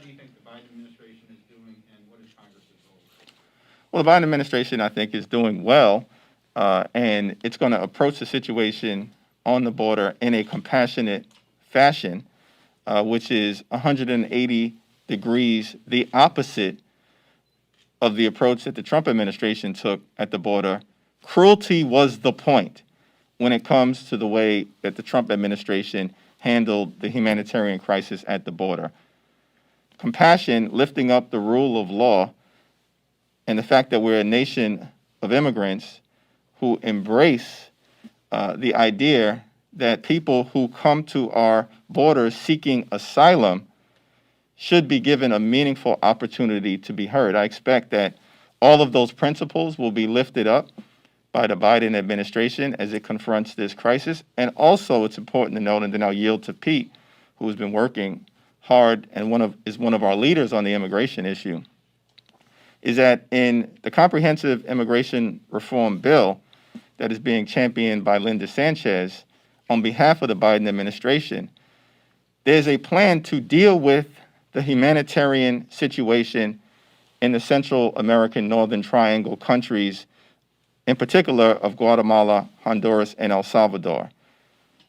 do you think the Biden administration is doing, and what is Congress's role? Well, the Biden administration, I think, is doing well, and it's going to approach the situation on the border in a compassionate fashion, which is 180 degrees the opposite of the approach that the Trump administration took at the border. Cruelty was the point when it comes to the way that the Trump administration handled the humanitarian crisis at the border. Compassion, lifting up the rule of law, and the fact that we're a nation of immigrants who embrace the idea that people who come to our borders seeking asylum should be given a meaningful opportunity to be heard. I expect that all of those principles will be lifted up by the Biden administration as it confronts this crisis. And also, it's important to note, and then I'll yield to Pete, who has been working hard and is one of our leaders on the immigration issue, is that in the comprehensive immigration reform bill that is being championed by Linda Sanchez on behalf of the Biden administration, there's a plan to deal with the humanitarian situation in the Central American Northern Triangle countries, in particular of Guatemala, Honduras, and El Salvador.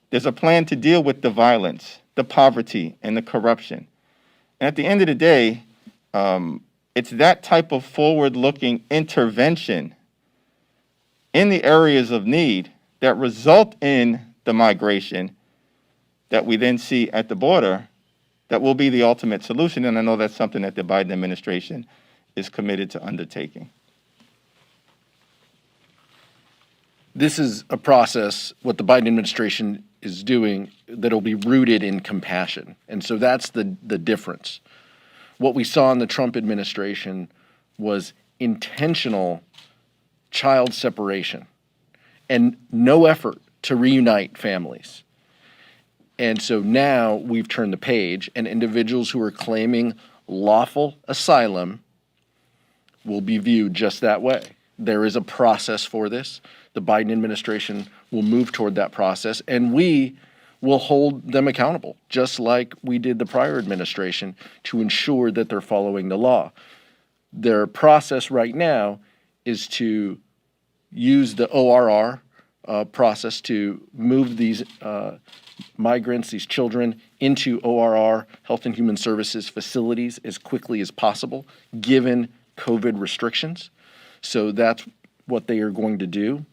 There's a plan to deal with the violence, the poverty, and the corruption. And at the end of the day, it's that type of forward-looking intervention in the areas of need that result in the migration that we then see at the border that will be the ultimate solution. And I know that's something that the Biden administration is committed to undertaking. This is a process, what the Biden administration is doing, that'll be rooted in compassion. And so that's the difference. What we saw in the Trump administration was intentional child separation and no effort to reunite families. And so now we've turned the page, and individuals who are claiming lawful asylum will be viewed just that way. There is a process for this. The Biden administration will move toward that process, and we will hold them accountable, just like we did the prior administration, to ensure that they're following the law. Their process right now is to use the ORR process to move these migrants, these children, into ORR, Health and Human Services facilities, as quickly as possible, given COVID restrictions. So that's what they are going to do.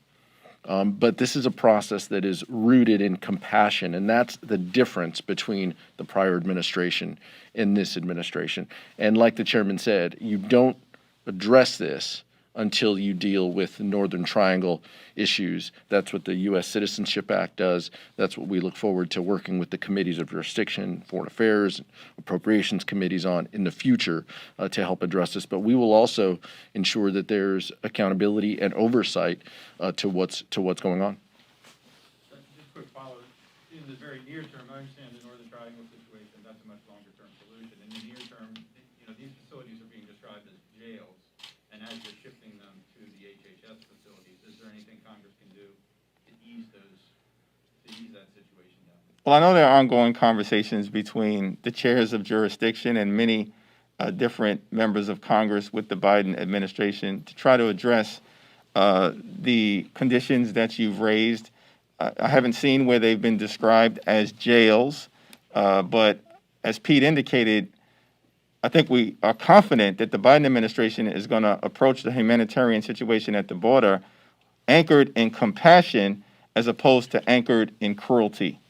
But this is a process that is rooted in compassion, and that's the difference between the prior administration and this administration. And like the chairman said, you don't address this until you deal with the Northern Triangle issues. That's what the U.S. Citizenship Act does. That's what we look forward to working with the committees of jurisdiction, foreign affairs, appropriations committees on in the future to help address this. But we will also ensure that there's accountability and oversight to what's going on. Just a quick follow-up. In the very near term, I understand the Northern Triangle situation, that's a much longer-term solution. In the near term, these facilities are being described as jails, and as you're shifting them to the HHS facilities, is there anything Congress can do to ease that situation down? Well, I know there are ongoing conversations between the chairs of jurisdiction and many different members of Congress with the Biden administration to try to address the conditions that you've raised. I haven't seen where they've been described as jails, but as Pete indicated, I think we are confident that the Biden administration is going to approach the humanitarian situation at the border anchored in compassion as opposed to anchored in cruelty.